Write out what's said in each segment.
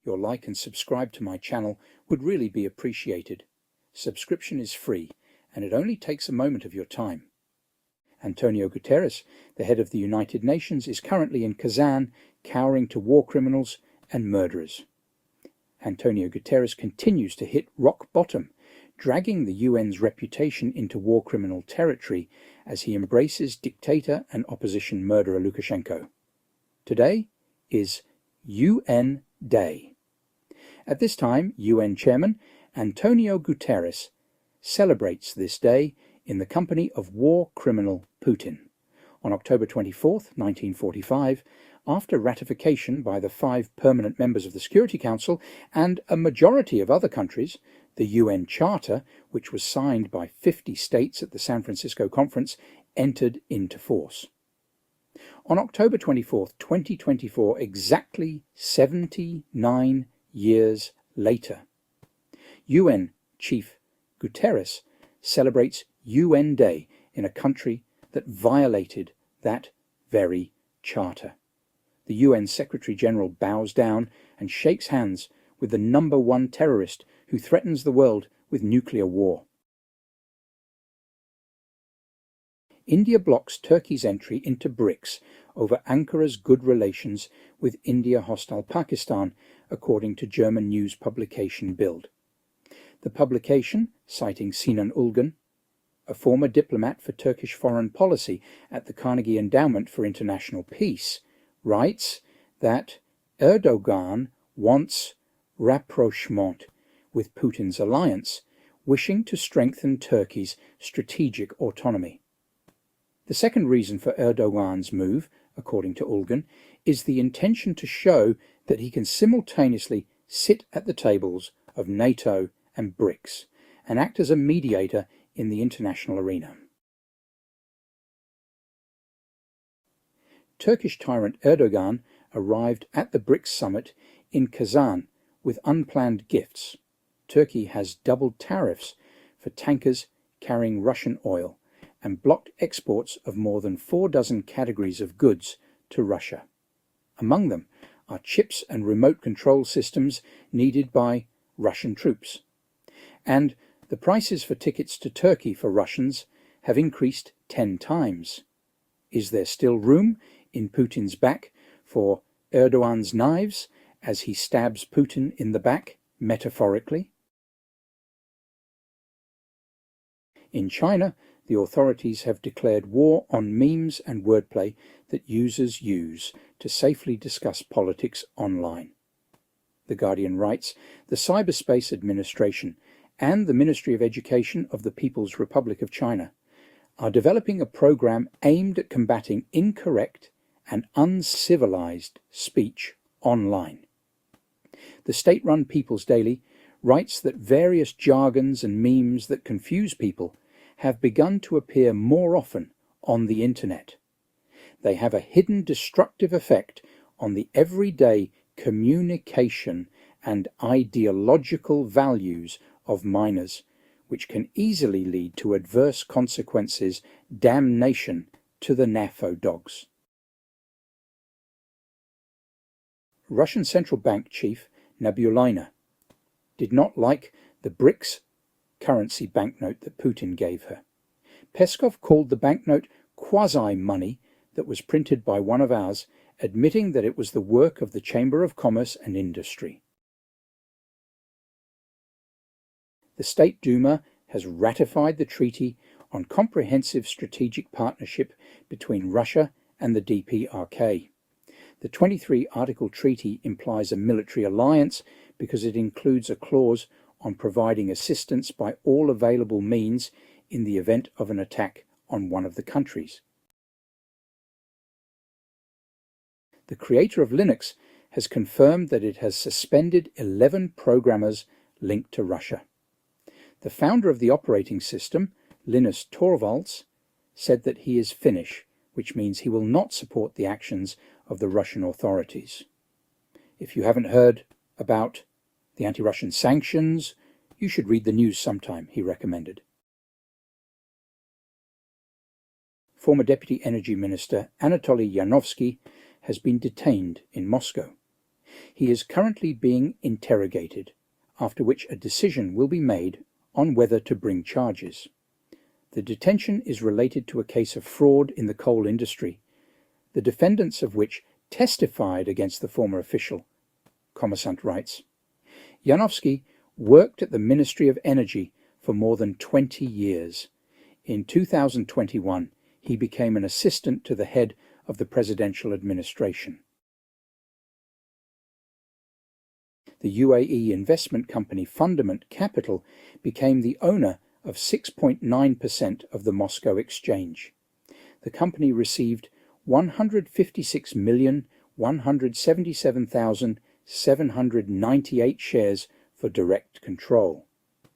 Your like and subscribe to my channel would really be appreciated. Subscription is free, and it only takes a moment of your time. Antonio Guterres, the head of the United Nations, is currently in Kazan, cowering to war criminals and murderers. Antonio Guterres continues to hit rock bottom, dragging the UN's reputation into war criminal territory as he embraces dictator and opposition murderer Lukashenko. Today is UN Day. At this time, UN Chairman Antonio Guterres celebrates this day in the company of war criminal Putin. On October 24, 1945, after ratification by the 5 permanent members of the Security Council and a majority of other countries, the UN Charter, which was signed by 50 states at the San Francisco Conference, entered into force. On October 24, 2024, exactly 79 years later, UN Chief Guterres celebrates UN Day in a country that violated that very charter. The UN Secretary-General bows down and shakes hands with the #1 terrorist who threatens the world with nuclear war. India blocks Turkey's entry into BRICS over Ankara's good relations with India-hostile Pakistan, according to German news publication Bild. The publication, citing Sinan Ulgen, a former diplomat for Turkish foreign policy at the Carnegie Endowment for International Peace, writes that Erdogan wants rapprochement with Putin's alliance, wishing to strengthen Turkey's strategic autonomy. The second reason for Erdogan's move, according to Ulgen, is the intention to show that he can simultaneously sit at the tables of NATO and BRICS and act as a mediator in the international arena. Turkish tyrant Erdogan arrived at the BRICS summit in Kazan with unplanned gifts. Turkey has doubled tariffs for tankers carrying Russian oil and blocked exports of more than 4 dozen categories of goods to Russia. Among them are chips and remote control systems needed by Russian troops. And the prices for tickets to Turkey for Russians have increased 10 times. Is there still room in Putin's back for Erdogan's knives as he stabs Putin in the back, metaphorically? In China, the authorities have declared war on memes and wordplay that users use to safely discuss politics online. The Guardian writes, the Cyberspace Administration and the Ministry of Education of the People's Republic of China are developing a program aimed at combating incorrect and uncivilized speech online. The state-run People's Daily writes that various jargons and memes that confuse people have begun to appear more often on the internet. They have a hidden destructive effect on the everyday communication and ideological values of minors, which can easily lead to adverse consequences, damnation to the NAFO dogs. Russian Central Bank Chief Nabulina did not like the BRICS currency banknote that Putin gave her. Peskov called the banknote quasi-money that was printed by one of ours, admitting that it was the work of the Chamber of Commerce and Industry. The State Duma has ratified the Treaty on Comprehensive Strategic Partnership between Russia and the DPRK. The 23-article treaty implies a military alliance because it includes a clause on providing assistance by all available means in the event of an attack on one of the countries. The creator of Linux has confirmed that it has suspended 11 programmers linked to Russia. The founder of the operating system, Linus Torvalds, said that he is Finnish, which means he will not support the actions of the Russian authorities. If you haven't heard about the anti-Russian sanctions, you should read the news sometime, he recommended. Former Deputy Energy Minister Anatoly Yanovsky has been detained in Moscow. He is currently being interrogated, after which a decision will be made on whether to bring charges. The detention is related to a case of fraud in the coal industry, the defendants of which testified against the former official, Kommersant writes. Janowski worked at the Ministry of Energy for more than 20 years. In 2021, he became an assistant to the head of the presidential administration. The UAE investment company Fundament Capital became the owner of 6.9% of the Moscow exchange. The company received 156,177,798 shares for direct control.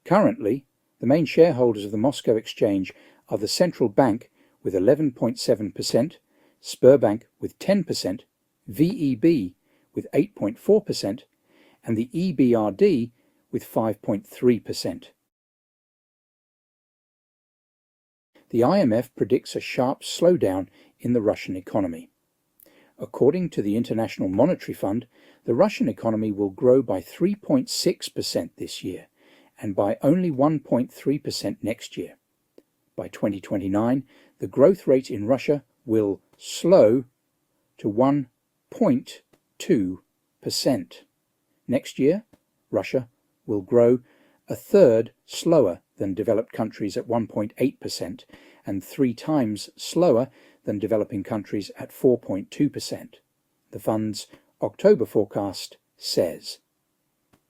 Currently, the main shareholders of the Moscow exchange are the central bank with 11.7%, Sberbank with 10%, VEB with 8.4%, and the EBRD with 5.3%. The IMF predicts a sharp slowdown in the Russian economy. According to the International Monetary Fund, the Russian economy will grow by 3.6% this year and by only 1.3% next year. By 2029, the growth rate in Russia will slow to 1.2%. Next year, Russia will grow a third slower than developed countries at 1.8% and 3 times slower than developing countries at 4.2%, the fund's October forecast says.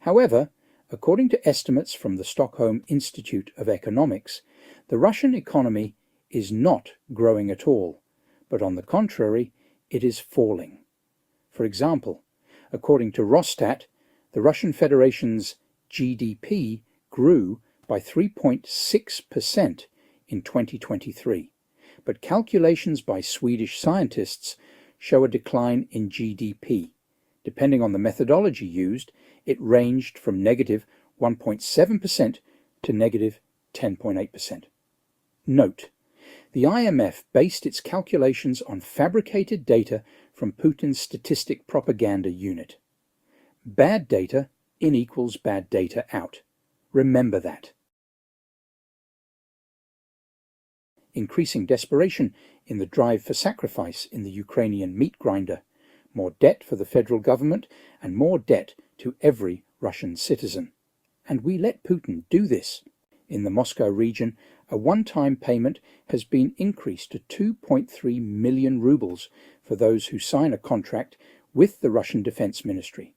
However, according to estimates from the Stockholm Institute of Economics, the Russian economy is not growing at all, but on the contrary, it is falling. For example, according to Rosstat, the Russian Federation's GDP grew by 3.6% in 2023, but calculations by Swedish scientists show a decline in GDP. Depending on the methodology used, it ranged from negative 1.7% to negative 10.8%. Note, the IMF based its calculations on fabricated data from Putin's statistic propaganda unit. Bad data in equals bad data out. Remember that. Increasing desperation in the drive for sacrifice in the Ukrainian meat grinder, more debt for the federal government and more debt to every Russian citizen. And we let Putin do this. In the Moscow region, a one-time payment has been increased to 2.3 million rubles for those who sign a contract with the Russian Defense Ministry.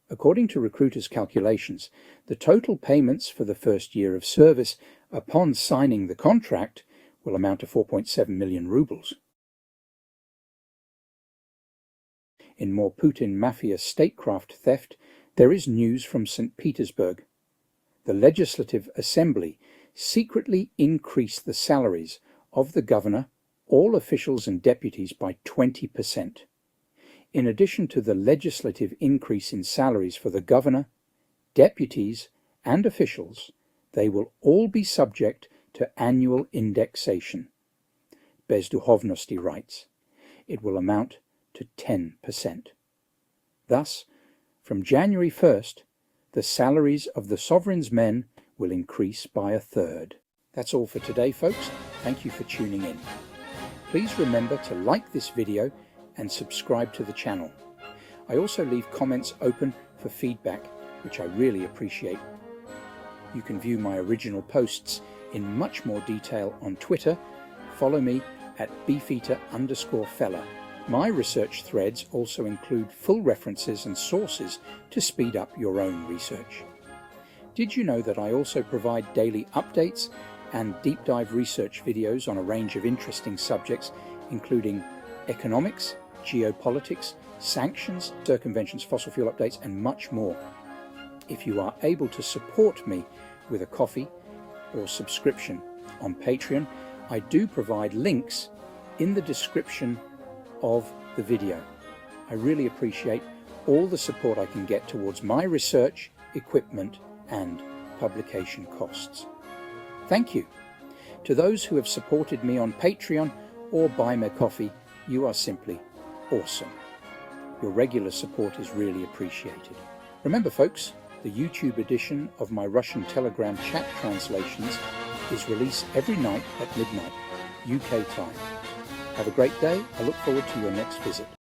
According to recruiters' calculations, the total payments for the first year of service upon signing the contract will amount to 4.7 million rubles. In more Putin mafia statecraft theft, there is news from St. Petersburg. The Legislative Assembly secretly increased the salaries of the governor, all officials and deputies by 20%. In addition to the legislative increase in salaries for the governor, deputies, and officials, they will all be subject to annual indexation. Bezduhovnosti writes, it will amount to 10%. Thus, from January 1st, the salaries of the sovereign's men will increase by a third. That's all for today, folks. Thank you for tuning in. Please remember to like this video and subscribe to the channel. I also leave comments open for feedback, which I really appreciate. You can view my original posts in much more detail on Twitter. Follow me at beefeater_fella. My research threads also include full references and sources to speed up your own research. Did you know that I also provide daily updates and deep dive research videos on a range of interesting subjects, including economics, geopolitics, sanctions, circumventions, fossil fuel updates, and much more. If you are able to support me with a coffee or subscription on Patreon, I do provide links in the description of the video. I really appreciate all the support I can get towards my research, equipment, and publication costs. Thank you. To those who have supported me on Patreon or Buy Me Coffee, you are simply awesome. Your regular support is really appreciated. Remember, folks, the YouTube edition of my Russian Telegram chat translations is released every night at midnight, UK time. Have a great day. I look forward to your next visit.